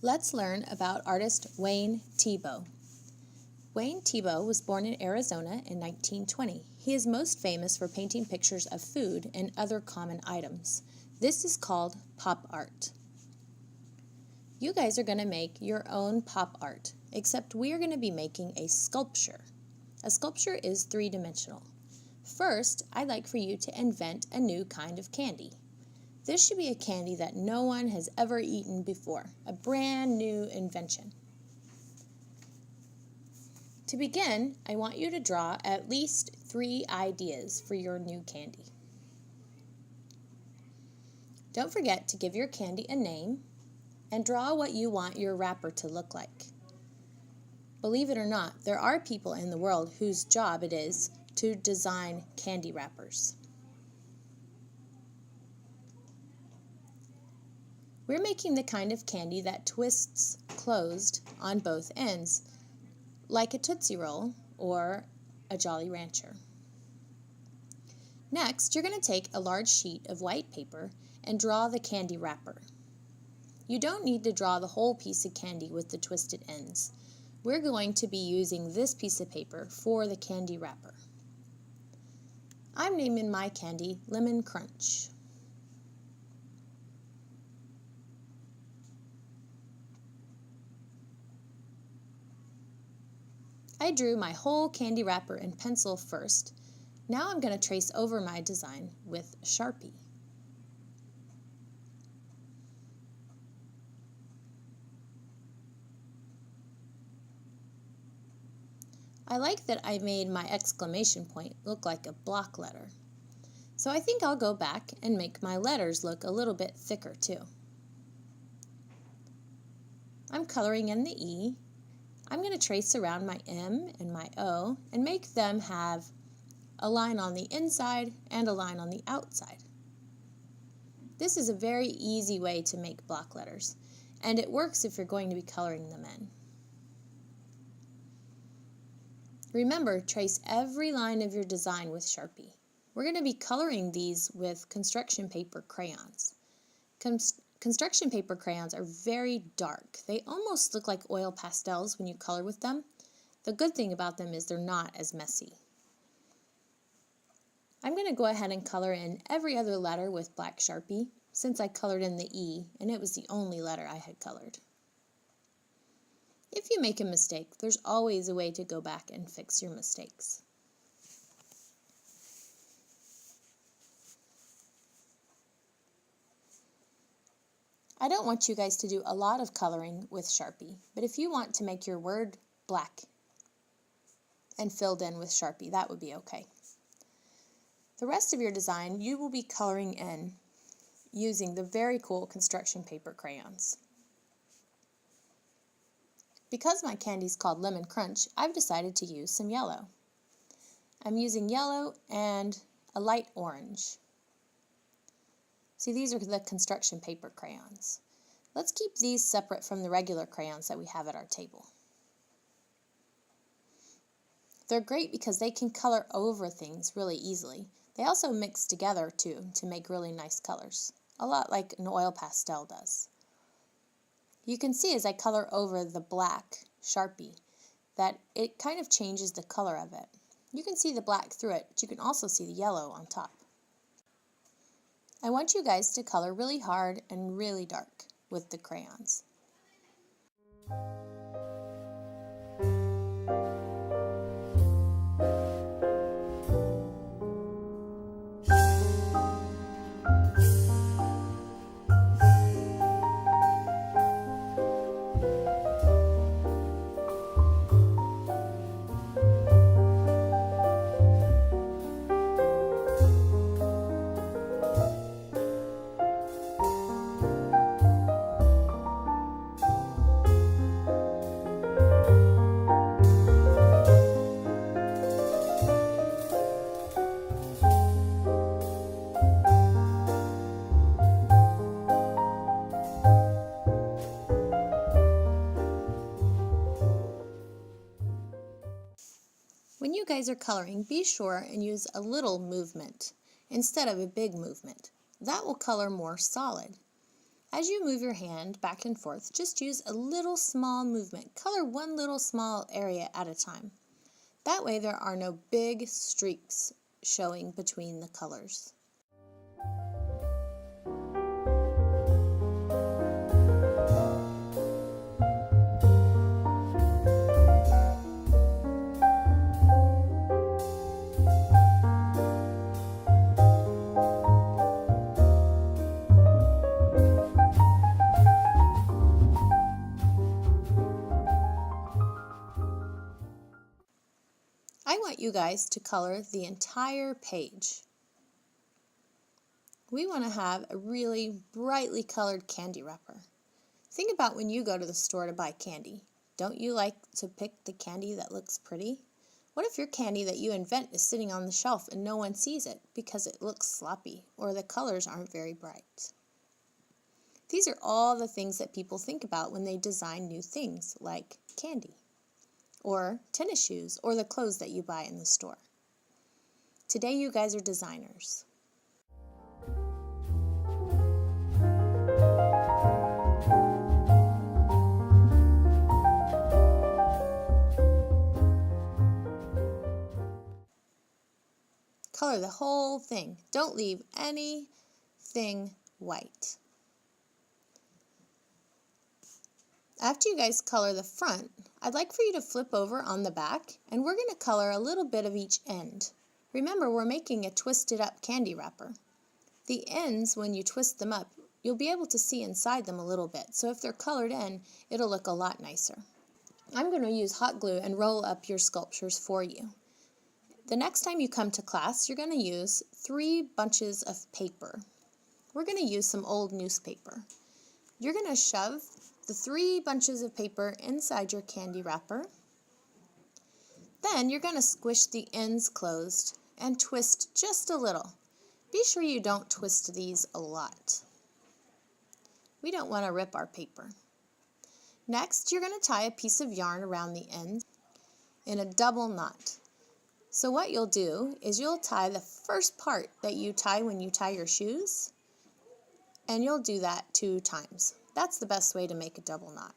Let's learn about artist Wayne Thiebaud. Wayne Thiebaud was born in Arizona in 1920. He is most famous for painting pictures of food and other common items. This is called pop art. You guys are going to make your own pop art, except we are going to be making a sculpture. A sculpture is three-dimensional. First, I'd like for you to invent a new kind of candy. This should be a candy that no one has ever eaten before, a brand new invention. To begin, I want you to draw at least 3 ideas for your new candy. Don't forget to give your candy a name and draw what you want your wrapper to look like. Believe it or not, there are people in the world whose job it is to design candy wrappers. We're making the kind of candy that twists closed on both ends, like a Tootsie Roll or a Jolly Rancher. Next, you're going to take a large sheet of white paper and draw the candy wrapper. You don't need to draw the whole piece of candy with the twisted ends. We're going to be using this piece of paper for the candy wrapper. I'm naming my candy Lemon Crunch. I drew my whole candy wrapper in pencil first. Now I'm going to trace over my design with Sharpie. I like that I made my exclamation point look like a block letter. So I think I'll go back and make my letters look a little bit thicker too. I'm coloring in the E. I'm going to trace around my M and my O and make them have a line on the inside and a line on the outside. This is a very easy way to make block letters, and it works if you're going to be coloring them in. Remember, trace every line of your design with Sharpie. We're going to be coloring these with construction paper crayons. Construction paper crayons are very dark. They almost look like oil pastels when you color with them. The good thing about them is they're not as messy. I'm going to go ahead and color in every other letter with black Sharpie since I colored in the E and it was the only letter I had colored. If you make a mistake, there's always a way to go back and fix your mistakes. I don't want you guys to do a lot of coloring with Sharpie, but if you want to make your word black and filled in with Sharpie, that would be okay. The rest of your design you will be coloring in using the very cool construction paper crayons. Because my candy is called Lemon Crunch, I've decided to use some yellow. I'm using yellow and a light orange. See, these are the construction paper crayons. Let's keep these separate from the regular crayons that we have at our table. They're great because they can color over things really easily. They also mix together too to make really nice colors, a lot like an oil pastel does. You can see as I color over the black Sharpie that it kind of changes the color of it. You can see the black through it, but you can also see the yellow on top. I want you guys to color really hard and really dark with the crayons. When you guys are coloring, be sure and use a little movement instead of a big movement. That will color more solid. As you move your hand back and forth, just use a little small movement. Color one little small area at a time. That way there are no big streaks showing between the colors. I want you guys to color the entire page. We want to have a really brightly colored candy wrapper. Think about when you go to the store to buy candy. Don't you like to pick the candy that looks pretty? What if your candy that you invent is sitting on the shelf and no one sees it because it looks sloppy or the colors aren't very bright? These are all the things that people think about when they design new things like candy, or tennis shoes, or the clothes that you buy in the store. Today you guys are designers. Color the whole thing. Don't leave anything white. After you guys color the front, I'd like for you to flip over on the back, and we're going to color a little bit of each end. Remember, we're making a twisted up candy wrapper. The ends, when you twist them up, you'll be able to see inside them a little bit, so if they're colored in, it'll look a lot nicer. I'm going to use hot glue and roll up your sculptures for you. The next time you come to class, you're going to use 3 bunches of paper. We're going to use some old newspaper. You're going to shove the 3 bunches of paper inside your candy wrapper. Then you're going to squish the ends closed and twist just a little. Be sure you don't twist these a lot. We don't want to rip our paper. Next, you're going to tie a piece of yarn around the end in a double knot. So what you'll do is you'll tie the first part that you tie when you tie your shoes, and you'll do that 2 times. That's the best way to make a double knot.